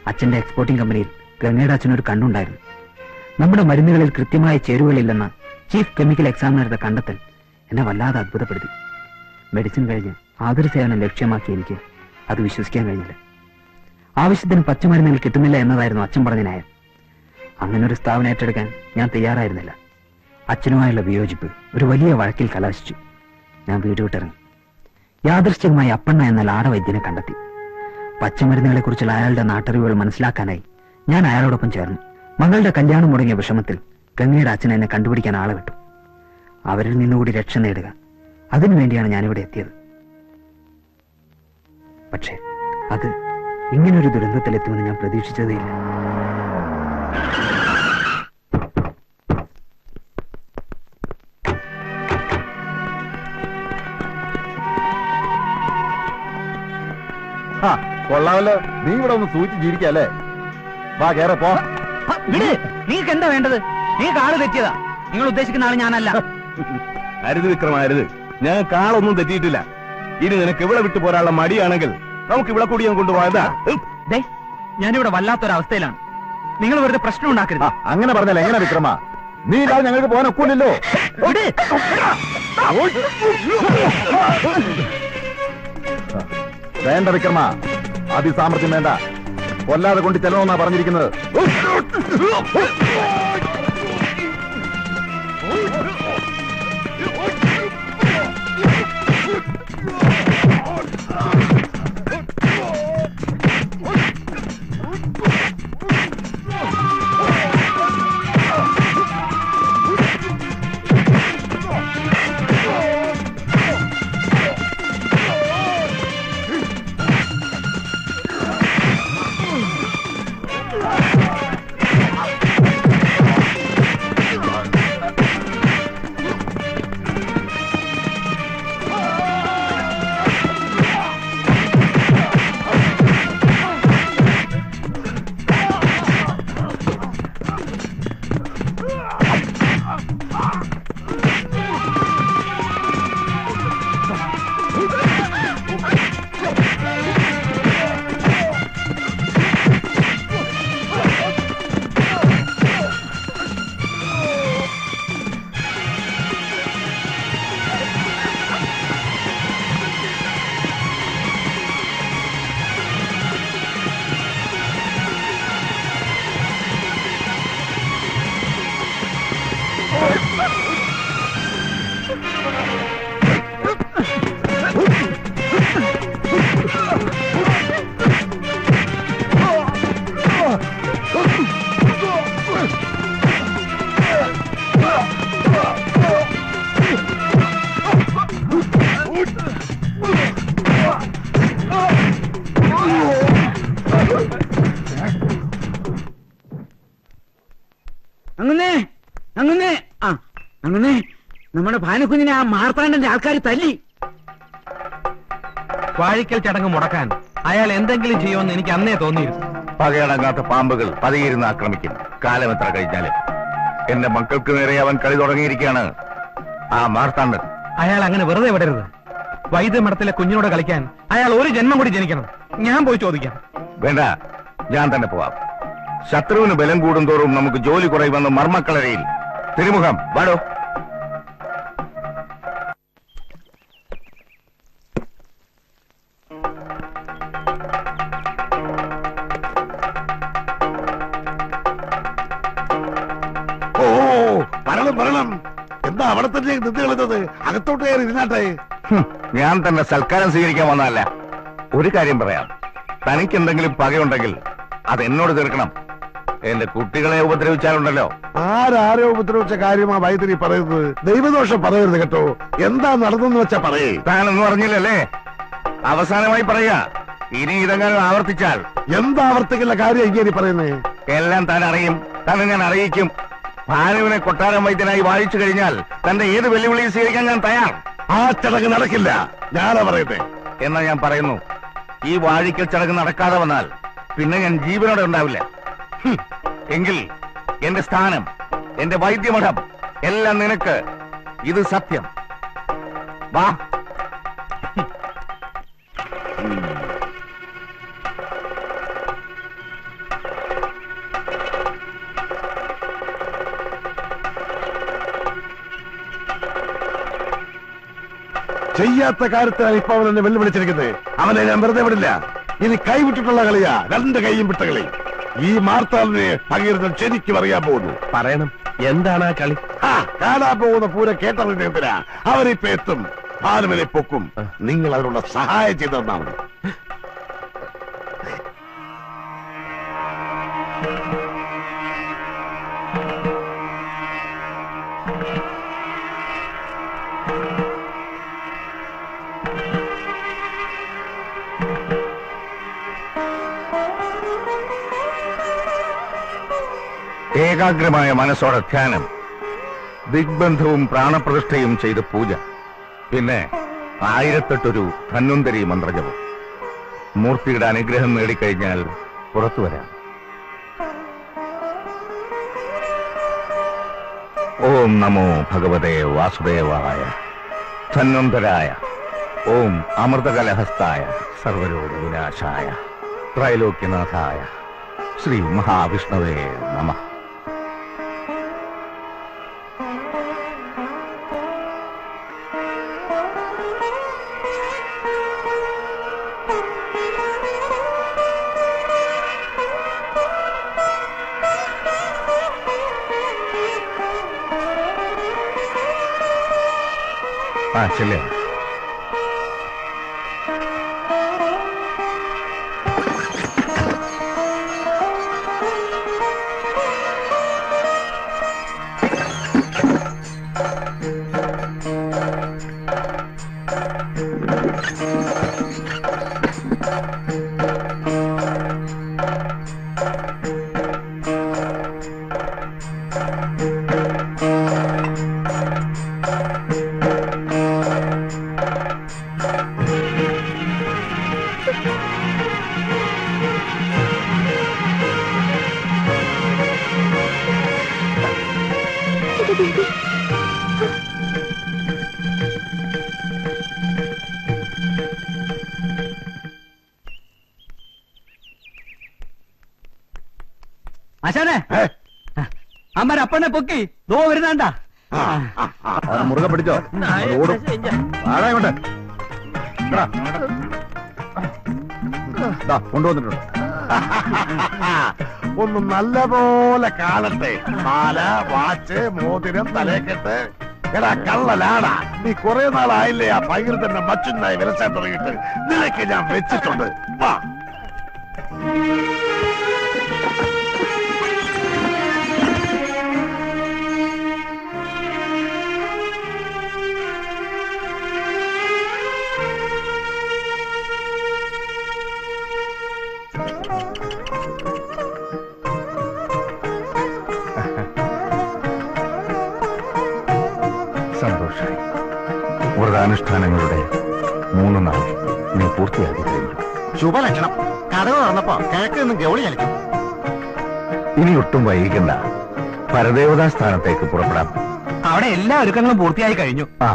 അച്ഛന്റെ എക്സ്പോർട്ടിംഗ് കമ്പനിയിൽ ഗംഗയുടെ അച്ഛനൊരു കണ്ണുണ്ടായിരുന്നു. നമ്മുടെ മരുന്നുകളിൽ കൃത്യമായ ചേരുവകളില്ലെന്ന ചീഫ് കെമിക്കൽ എക്സാമിനറുടെ കണ്ടെത്തൽ എന്നെ വല്ലാതെ അത്ഭുതപ്പെടുത്തി. മെഡിസിൻ കഴിഞ്ഞ് ആതുര സേവനം ലക്ഷ്യമാക്കി എനിക്ക് അത് വിശ്വസിക്കാൻ കഴിഞ്ഞില്ല. ആവശ്യത്തിന് പച്ചമരുന്നുകൾ കിട്ടുന്നില്ല എന്നതായിരുന്നു അച്ഛൻ പറഞ്ഞ ന്യായം. അങ്ങനൊരു സ്ഥാപനം ഏറ്റെടുക്കാൻ ഞാൻ തയ്യാറായിരുന്നില്ല. അച്ഛനുമായുള്ള വിയോജിപ്പ് ഒരു വലിയ വഴക്കിൽ കലാശിച്ചു. ഞാൻ വീട് വിട്ടിറങ്ങി. യാദൃശ്ചികമായി അപ്പണ്ണ എന്ന ലാടവൈദ്യനെ കണ്ടെത്തി. പച്ചമരുന്നുകളെക്കുറിച്ചുള്ള അയാളുടെ നാട്ടറിവുകൾ മനസ്സിലാക്കാനായി ഞാൻ അയാളോടൊപ്പം ചേർന്നു. മകളുടെ കല്യാണം മുടങ്ങിയ വിഷമത്തിൽ ഗംഗയുടെ അച്ഛൻ എന്നെ കണ്ടുപിടിക്കാൻ ആളെ വിട്ടു. അവരിൽ നിന്നുകൂടി രക്ഷ നേടുക, അതിനുവേണ്ടിയാണ് ഞാനിവിടെ എത്തിയത്. പക്ഷേ അത് ഇങ്ങനൊരു ദുരന്തത്തിലെത്തുമെന്ന് ഞാൻ പ്രതീക്ഷിച്ചതേയില്ല. കൊള്ളാമല്ലോ, നീ ഇവിടെ ഒന്ന് സൂചിച്ച് ജീവിക്കല്ലേ. വാ കേറെ പോ. നിങ്ങൾക്ക് എന്താ വേണ്ടത്? നിങ്ങൾക്ക് ആള് തെറ്റിയതാ. നിങ്ങൾ ഉദ്ദേശിക്കുന്ന ആള് ഞാനല്ല. അരുത് വിക്രമ, അരുത്. ഞാൻ കാളൊന്നും തെറ്റിയിട്ടില്ല. ഇനി നിനക്ക് ഇവിടെ വിട്ടു പോരാനുള്ള മടിയാണെങ്കിൽ നമുക്ക് ഇവിടെ കൂടി ഞാൻ കൊണ്ടുപോയതാ. ഞാനിവിടെ വല്ലാത്തൊരവസ്ഥയിലാണ്. നിങ്ങൾ വെറുതെ പ്രശ്നം ഉണ്ടാക്കരുത്. അങ്ങനെ പറഞ്ഞാൽ എങ്ങനെ വിക്രമ? നീ ഇല്ലാതെ ഞങ്ങൾക്ക് പോകാൻ ഒക്കൂലല്ലോ. വേണ്ട വിക്രമ, അതിസാമർത്ഥ്യം വേണ്ട. കൊല്ലാതെ കൊണ്ട് ചെലവെന്നാ പറഞ്ഞിരിക്കുന്നത്. അങ്ങനെ നമ്മുടെ ഭാനുക്കുഞ്ഞിനെ ആ മാർത്താണ്ഡന്റെ ആൾക്കാർ തല്ലി. വാഴിക്കൽ ചടങ്ങ് മുടക്കാൻ അയാൾ എന്തെങ്കിലും ചെയ്യുമെന്ന് എനിക്ക് അന്നേ തോന്നിയിരുന്നു. പകയടങ്ങാത്ത പാമ്പുകൾ പതിയിരുന്ന് ആക്രമിക്കും. കാലം എത്ര കഴിഞ്ഞാലും എന്റെ മക്കൾക്ക് നേരെ അവൻ കളി തുടങ്ങിയിരിക്കുകയാണ്. ആ മാർത്താണ്ഡൻ അയാൾ അങ്ങനെ വെറുതെ വിടരുത്. വൈദ്യമഠത്തിലെ കുഞ്ഞിനോട് കളിക്കാൻ അയാൾ ഒരു ജന്മം കൂടി ജനിക്കണം. ഞാൻ പോയി ചോദിക്കാം. വേണ്ട, ഞാൻ തന്നെ പോവാം. ശത്രുവിന് ബലം കൂടുന്തോറും നമുക്ക് ജോലി കുറയുമെന്ന് മർമ്മക്കളരയിൽ തിരുമുഖം വാടോ. പറയണം. എന്താ അവിടെ തന്നെ നിന്ന് കളഞ്ഞത്? അകത്തോട്ട് കയറി ഇരുന്നാട്ടെ. ഞാൻ തന്നെ സൽക്കാരം സ്വീകരിക്കാൻ വന്നതല്ല. ഒരു കാര്യം പറയാം, തനിക്ക് എന്തെങ്കിലും പകയുണ്ടെങ്കിൽ അത് എന്നോട് തീർക്കണം. എന്റെ കുട്ടികളെ ഉപദ്രവിച്ചാലുണ്ടല്ലോ. ആരാരോ ഉപദ്രവിച്ച കാര്യമാ വൈദ്യുതി പറയുന്നത്. ദൈവദോഷം പറയരുത് കേട്ടോ. എന്താ നടന്നെന്ന് വെച്ചാ പറയേ. താനൊന്നും അറിഞ്ഞില്ലല്ലേ? അവസാനമായി പറയാ, ഇനി ഇതെങ്ങനെ ആവർത്തിച്ചാൽ. എന്താ ആവർത്തിക്കുന്ന കാര്യം ഇങ്ങനെ പറയുന്നേ? എല്ലാം താൻ അറിയും, തന്നെ ഞാൻ അറിയിക്കും. ഭാനുവിനെ കൊട്ടാരം വൈദ്യനായി വാഴിച്ചു കഴിഞ്ഞാൽ തന്റെ ഏത് വെല്ലുവിളിയും സ്വീകരിക്കാൻ ഞാൻ തയ്യാർ. ആ ചടങ്ങ് നടക്കില്ല, ഞാനാ പറയട്ടെ. എന്നാ ഞാൻ പറയുന്നു, ഈ വാഴിക്കൽ ചടങ്ങ് നടക്കാതെ വന്നാൽ പിന്നെ ഞാൻ ജീവനോടെ ഉണ്ടാവില്ല. എങ്കിൽ എന്റെ സ്ഥാനം, എന്റെ വൈദ്യമഠം എല്ലാം നിനക്ക്. ഇത് സത്യം. വാ. ചെയ്യാത്ത കാര്യത്തിലാണ് ഇപ്പൊ അവൻ എന്നെ വെല്ലുവിളിച്ചിരിക്കുന്നത്. അവനെ ഞാൻ വെറുതെ വിടില്ല. ഇനി കൈവിട്ടിട്ടുള്ള കളിയാ, 2 കൈയും വിട്ട കളി. ഈ മാർത്താളിനെ ഭഗീരഥൻ ശരിക്കും അറിയാൻ പോകുന്നു. പറയണം, എന്താണ് ആ കളി? കാണാൻ പോകുന്ന പൂര കേട്ടറിഞ്ഞതിനാ. അവരിപ്പോ എത്തും, ഭാനുവിനെ പൊക്കും. നിങ്ങൾ അതിനുള്ള സഹായം ചെയ്തു തന്നാ മതി. ഏകാഗ്രമായ മനസ്സോടെ ധ്യാനം, ദിഗ്ബന്ധവും പ്രാണപ്രതിഷ്ഠയും ചെയ്ത് പൂജ, പിന്നെ 1008 ധന്വന്തരി മന്ത്രജപം. മൂർത്തിയുടെ അനുഗ്രഹം നേടിക്കഴിഞ്ഞാൽ പുറത്തു വരാം. ഓം നമോ ഭഗവതേ വാസുദേവായ ധന്വന്തരായ. ഓം അമൃതകലഹസ്തായ സർവരോഗ വിനാശായ ത്രൈലോക്യനാഥായ ശ്രീ മഹാവിഷ്ണവേ നമഃ. ചെല്ലേ. ആശാനെ, അമ്മരപ്പനെ പൊക്കി ദോ വരുന്നാണ്ടാ. മുറുകെ പിടിച്ചോ, ഓടും. ആരായോണ്ട് കൊണ്ടുവന്നിട്ടുണ്ട്. ഒന്ന് നല്ല പോലെ കാണട്ടെ. മാല, വാച്ച്, മോതിരം, തലേക്കെട്ട്. എടാ കള്ളലാടാ, നീ കുറെ നാളായില്ലേ ആ ഭഗീരഥന്റെ മച്ചുനായി വിലസാൻ തുടങ്ങിയിട്ട്. നിനക്ക് ഞാൻ വെച്ചിട്ടുണ്ട്. വാ. സന്തോഷമായി. വ്രതാനുഷ്ഠാനങ്ങളുടെ 3 നാൾ നീ പൂർത്തിയാക്കി കഴിഞ്ഞു. ശുഭലക്ഷണം. കടവ് തുറന്നപ്പോ കിഴക്ക് നിന്നും ഗൗളി കളിക്കും. ഇനി ഒട്ടും വൈകിക്കണ്ട, പരദേവതാ സ്ഥാനത്തേക്ക് പുറപ്പെടാം. അവിടെ എല്ലാ ഒരുക്കങ്ങളും പൂർത്തിയായി കഴിഞ്ഞു. ആ,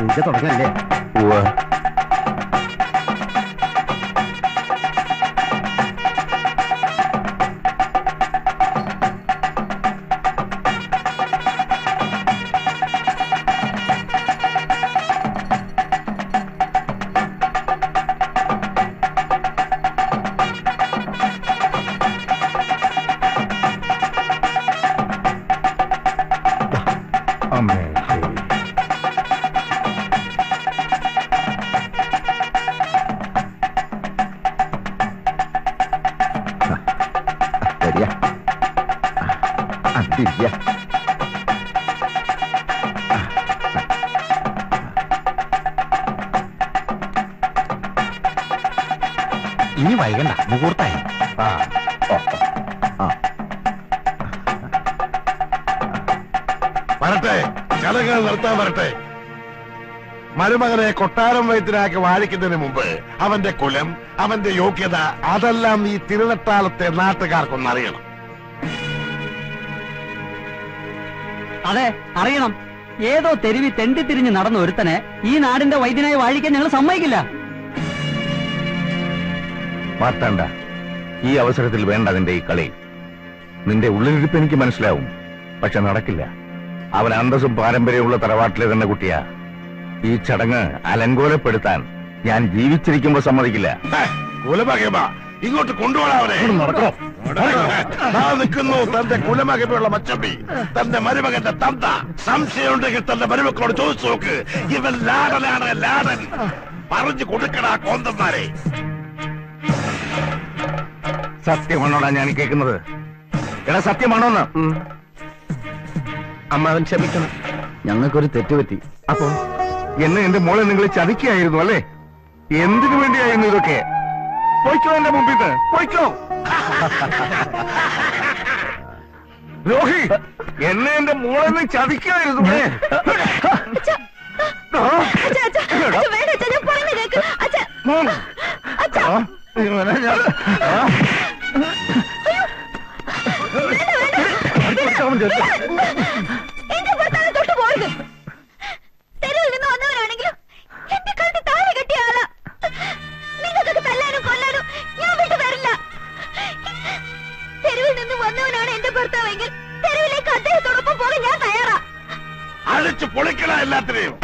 പൂജ തുടങ്ങല്ലേ? ഉവ്വ്. അമ്മേ ശരി. വരിക, അതിരിക്ക. ഇനി വൈകണ്ട, മുഹൂർത്തായി. ആ, ഓ, ആ. വരട്ടെ, ചടങ്ങുകൾ നടത്താൻ വരട്ടെ. മരുമകനെ കൊട്ടാരം വൈദ്യനാക്കി വാഴിക്കുന്നതിന് മുമ്പ് അവന്റെ കുലം, അവന്റെ യോഗ്യത, അതെല്ലാം ഈ തിരുനട്ടാളത്തെ നാട്ടുകാർക്കൊന്നറിയണം. അതെ, അറിയണം. ഏതോ തെരുവി തെണ്ടിത്തിരിഞ്ഞ് നടന്ന ഒരുത്തനെ ഈ നാടിന്റെ വൈദ്യനായി വാഴിക്കാൻ ഞങ്ങൾ സമ്മതിക്കില്ല. മാർത്താണ്ട, ഈ അവസരത്തിൽ വേണ്ട നിന്റെ ഈ കളി. നിന്റെ ഉള്ളിലിരിപ്പ് എനിക്ക് മനസ്സിലാവും, പക്ഷെ നടക്കില്ല. അവൻ അന്തസ്സും പാരമ്പര്യമുള്ള തറവാട്ടിലെ തന്നെ കുട്ടിയാ. ഈ ചടങ്ങ് അലങ്കോലപ്പെടുത്താൻ ഞാൻ ജീവിച്ചിരിക്കുമ്പോ സമ്മതിക്കില്ല. ഇങ്ങോട്ട് കൊണ്ടുപോകാവനെ നിൽക്കുന്നു തന്റെ കുലമകയുള്ള മച്ചമ്പി, തന്റെ മരുമകന്റെ തന്ത. സംശയമുണ്ടെങ്കിൽ തന്റെ മരുമക്കളോട് ചോദിച്ചു നോക്ക്. ഇവൻ ലാടനാണ്, ലാടൻ. പറഞ്ഞു കൊടുക്കടാ കോന്തന്മാരെ. സത്യമാണോടാ ഞാൻ കേൾക്കുന്നത്? എടാ സത്യമാണോന്ന്? അമ്മാവൻ ക്ഷമിക്കണം, ഞങ്ങൾക്കൊരു തെറ്റുപറ്റി. അപ്പോ എന്നെ എന്റെ മോളെ നിങ്ങൾ ചതിക്കായിരുന്നു അല്ലേ? എന്തിനു വേണ്ടിയായിരുന്നു ഇതൊക്കെ? പോയിക്കോ എന്റെ മുമ്പിൽ നിന്ന്, പോയിക്കോ. രോഹി, എന്നെ എന്റെ മോളെ നിന്ന് ചതിക്കായിരുന്നു. എന്റെ ഭർത്താവിനെ തൊട്ട് പോരുത്. തെരുവിൽ നിന്ന് വന്നവരാണെങ്കിലും എന്റെ കഴുത്ത് താഴെ കെട്ടിയ ആളാ. നിങ്ങൾക്കൊക്കെ തല്ലാനും കൊല്ലാനും ഞാൻ വിട്ടു തരില്ല. തെരുവിൽ നിന്ന് വന്നവനാണ് എന്റെ ഭർത്താവെങ്കിൽ തെരുവിലേക്ക് അദ്ദേഹത്തോടൊപ്പം പോകാൻ ഞാൻ തയ്യാറാ. അഴിച്ചു പൊളിക്കണ എല്ലാത്തിനെയും.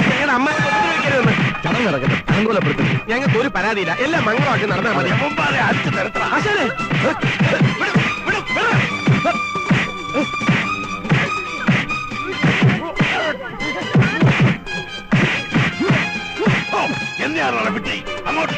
ഞങ്ങളുടെ അമ്മ ചടങ്ങ് നടക്കട്ടെ, അനുകൂലപ്പെടുത്തുന്നു. ഞങ്ങൾക്ക് ഒരു പരാതിയില്ല, എല്ലാം മംഗളമാക്കി നടന്നാൽ മതി. മുമ്പാലെ അടിച്ചു നിർത്തണം. ആശാനെ എന്നെയാണോ വിട്ടി? അങ്ങോട്ട്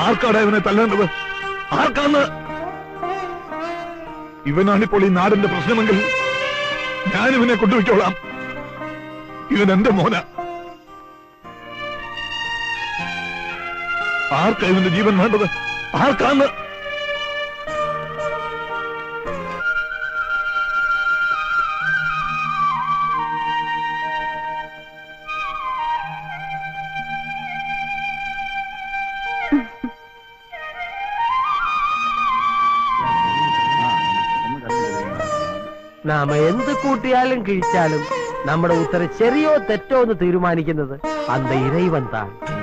ആർക്കാണ് ഇവനെ തല്ലേണ്ടത്? ആർക്കാന്ന്? ഇവനാണിപ്പോൾ ഈ നാടിന്റെ പ്രശ്നമെങ്കിൽ ഞാനിവനെ കൊണ്ടുവയ്ക്കോളാം. ഇവൻ എന്റെ മോന. ആർക്കാ ഇവന്റെ ജീവൻ വേണ്ടത്? ആർക്കാന്ന്? നാം എന്ത് കൂട്ടിയാലും കിഴിച്ചാലും നമ്മുടെ ഉത്തരം ശരിയോ തെറ്റോ എന്ന് തീരുമാനിക്കുന്നത് അന്ത ഇരൈവൻ താൻ.